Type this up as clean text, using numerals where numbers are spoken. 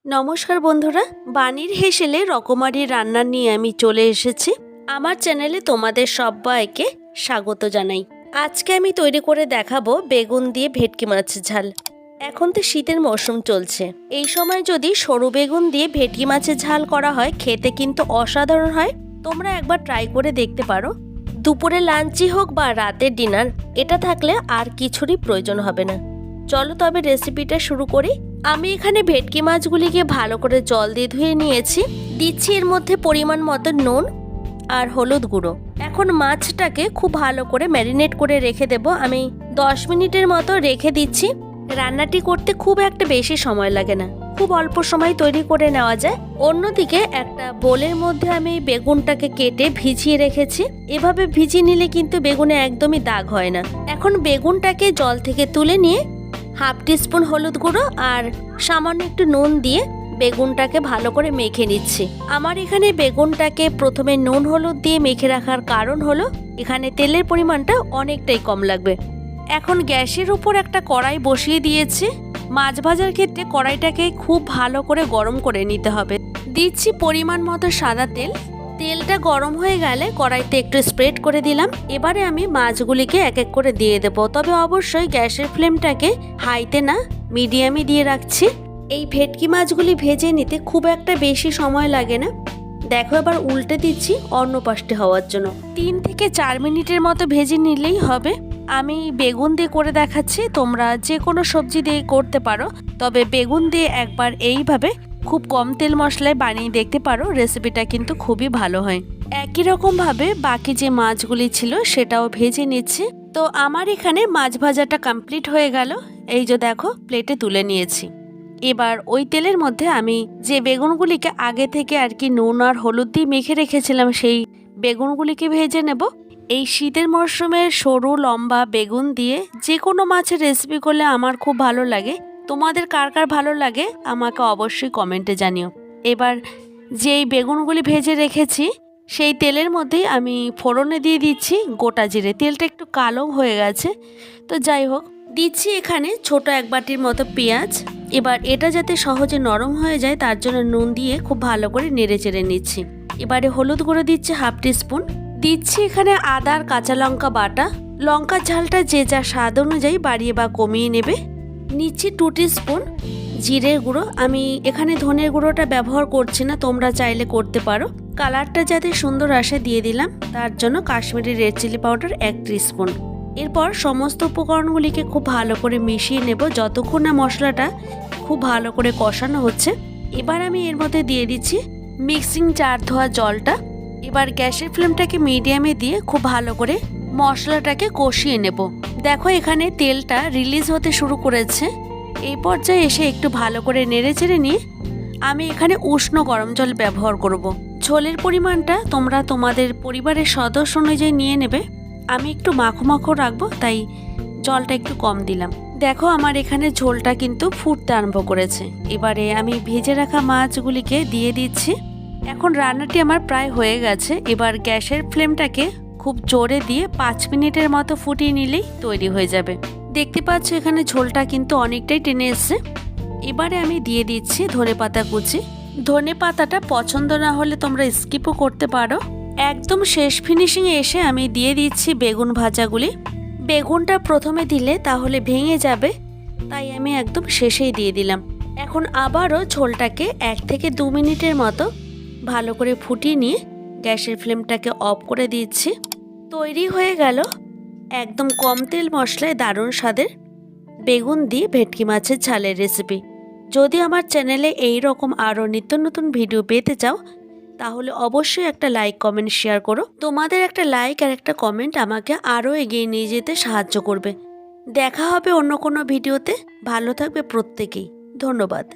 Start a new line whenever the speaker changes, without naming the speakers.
নমস্কার বন্ধুরা, বানির হেসেলে রকমারি রান্না নিয়ে আমি চলে এসেছি। আমার চ্যানেলে তোমাদের সবাইকে স্বাগত জানাই। আজকে আমি তৈরি করে দেখাবো বেগুন দিয়ে ভেটকি মাছের ঝাল। এখন তো শীতের মৌসুম চলছে, এই সময় যদি সরু বেগুন দিয়ে ভেটকি মাছের ঝাল করা হয় খেতে কিন্তু অসাধারণ হয়। তোমরা একবার ট্রাই করে দেখতে পারো। দুপুরে লাঞ্চই হোক বা রাতের ডিনার, এটা থাকলে আর কিছুরই প্রয়োজন হবে না। চলো তবে রেসিপিটা শুরু করি। আমি এখানে ভেটকি মাছগুলিকে ভালো করে জল দিয়ে ধুয়ে নিয়েছি। দিচ্ছি এর মধ্যে পরিমাণ মতো নুন আর হলুদ গুঁড়ো। এখন মাছটাকে খুব ভালো করে ম্যারিনেট করে রেখে দেব। আমি 10 মিনিটের মতো রেখে দিচ্ছি। রান্নাটি করতে খুব একটা বেশি সময় লাগে না, খুব অল্প সময় তৈরি করে নেওয়া যায়। অন্যদিকে একটা বোলের মধ্যে আমি বেগুনটাকে কেটে ভিজিয়ে রেখেছি। এভাবে ভিজিয়ে নিলে কিন্তু বেগুনে একদমই দাগ হয় না। এখন বেগুনটাকে জল থেকে তুলে নিয়ে হাফ টিস্পুন হলুদ গুঁড়ো আর সামান্য একটু নুন দিয়ে বেগুনটাকে ভালো করে মেখে নিচ্ছি। আমার এখানে বেগুনটাকে প্রথমে নুন হলুদ দিয়ে মেখে রাখার কারণ হলো এখানে তেলের পরিমাণটা অনেকটাই কম লাগবে। এখন গ্যাসের উপর একটা কড়াই বসিয়ে দিয়েছি। মাছ ভাজার ক্ষেত্রে কড়াইটাকে খুব ভালো করে গরম করে নিতে হবে। দিচ্ছি পরিমাণ মতো সাদা তেল। তেলটা গরম হয়ে গেলে কড়াইতে একটু স্প্রেড করে দিলাম। এবারে আমি মাছগুলিকে এক এক করে দিয়ে দেবো, তবে অবশ্যই গ্যাসের ফ্লেমটাকে হাইতে না মিডিয়ামে দিয়ে রাখছি। এই ভেটকি মাছগুলি ভেজে নিতে খুব একটা বেশি সময় লাগে না। দেখো এবার উল্টে দিচ্ছি অন্য পাশে হওয়ার জন্য। 3 থেকে 4 মিনিটের মতো ভেজে নিলেই হবে। আমি বেগুন দিয়ে করে দেখাচ্ছি, তোমরা যে কোনো সবজি দিয়ে করতে পারো, তবে বেগুন দিয়ে একবার এইভাবে খুব কম তেল মশলায় বানিয়ে দেখতে পারো। রেসিপিটা কিন্তু খুবই ভালো হয়। একই রকমভাবে বাকি যে মাছগুলি ছিল সেটাও ভেজে নিচ্ছি। তো আমার এখানে মাছ ভাজাটা কমপ্লিট হয়ে গেল। এই যে দেখো প্লেটে তুলে নিয়েছি। এবার ওই তেলের মধ্যে আমি যে বেগুনগুলিকে আগে থেকে আর কি নুন আর হলুদ দিয়ে মেখে রেখেছিলাম সেই বেগুনগুলিকে ভেজে নেব। এই শীতের মরশুমে সরু লম্বা বেগুন দিয়ে যে কোনো মাছের রেসিপি করলে আমার খুব ভালো লাগে। তোমাদের কার কার ভালো লাগে আমাকে অবশ্যই কমেন্টে জানিও। এবার যেই বেগুনগুলি ভেজে রেখেছি সেই তেলের মধ্যেই আমি ফোড়নে দিয়ে দিচ্ছি গোটা জিরে। তেলটা একটু কালো হয়ে গেছে, তো যাই হোক। দিচ্ছি এখানে ছোট 1 বাটির মতো পেঁয়াজ। এবার এটা যাতে সহজে নরম হয়ে যায় তার জন্য নুন দিয়ে খুব ভালো করে নেড়ে চেড়ে নিচ্ছি। এবারে হলুদ গুঁড়ো দিচ্ছি হাফ টিস্পুন। দিচ্ছি এখানে আদা আর কাঁচা লঙ্কা বাটা। লঙ্কার ঝালটা যে যা স্বাদ অনুযায়ী বাড়িয়ে বা কমিয়ে নেবে। নিচ্ছি 2 টিস্পুন জিরের গুঁড়ো। আমি এখানে ধনের গুঁড়োটা ব্যবহার করছি না, তোমরা চাইলে করতে পারো। কালারটা যাতে সুন্দর আসে দিয়ে দিলাম, তার জন্য Kashmiri red chilli powder 1 teaspoon. এরপর সমস্ত উপকরণগুলিকে খুব ভালো করে মিশিয়ে নেব যতক্ষণ না মশলাটা খুব ভালো করে কষানো হচ্ছে। এবার আমি এর মধ্যে দিয়ে দিচ্ছি মিক্সিং জার ধোয়া জলটা। এবার গ্যাসের ফ্লেমটাকে মিডিয়ামে দিয়ে খুব ভালো করে মশলাটাকে কষিয়ে নেব। দেখো এখানে তেলটা রিলিজ হতে শুরু করেছে। এই পর্যায়ে এসে একটু ভালো করে নেড়ে চেড়ে নিয়ে আমি এখানে উষ্ণ গরম জল ব্যবহার করব। ঝোলের পরিমাণটা তোমরা তোমাদের পরিবারের সদস্য অনুযায়ী নিয়ে নেবে। আমি একটু মাখো মাখো রাখবো, তাই জলটা একটু কম দিলাম। দেখো আমার এখানে ঝোলটা কিন্তু ফুটতে আরম্ভ করেছে। এবারে আমি ভেজে রাখা মাছগুলিকে দিয়ে দিচ্ছি। এখন রান্নাটি আমার প্রায় হয়ে গেছে। এবার গ্যাসের ফ্লেমটাকে খুব জোরে দিয়ে 5 মিনিটের মতো ফুটিয়ে নিলেই তৈরি হয়ে যাবে। দেখতে পাচ্ছ এখানে ঝোলটা কিন্তু অনেকটাই টেনে এসছে। এবারে আমি দিয়ে দিচ্ছি ধনেপাতা কুচি। ধনেপাতাটা পছন্দ না হলে তোমরা স্কিপও করতে পারো। একদম শেষ ফিনিশিংয়ে এসে আমি দিয়ে দিচ্ছি বেগুন ভাজাগুলি। বেগুনটা প্রথমে দিলে তাহলে ভেঙে যাবে, তাই আমি একদম শেষেই দিয়ে দিলাম। এখন আবারও ঝোলটাকে 1 থেকে 2 মিনিটের মতো ভালো করে ফুটিয়ে নিয়ে গ্যাসের ফ্লেমটাকে অফ করে দিচ্ছি। তৈরি হয়ে গেল একদম কম তেল মশলায় দারুণ স্বাদের বেগুন দিয়ে ভেটকি মাছের ঝালের রেসিপি। যদি আমার চ্যানেলে এই রকম আরও নিত্য নতুন ভিডিও পেতে চাও তাহলে অবশ্যই একটা লাইক কমেন্ট শেয়ার করো। তোমাদের একটা লাইক আর একটা কমেন্ট আমাকে আরও এগিয়ে নিয়ে যেতে সাহায্য করবে। দেখা হবে অন্য কোনো ভিডিওতে। ভালো থাকবে প্রত্যেকেই। ধন্যবাদ।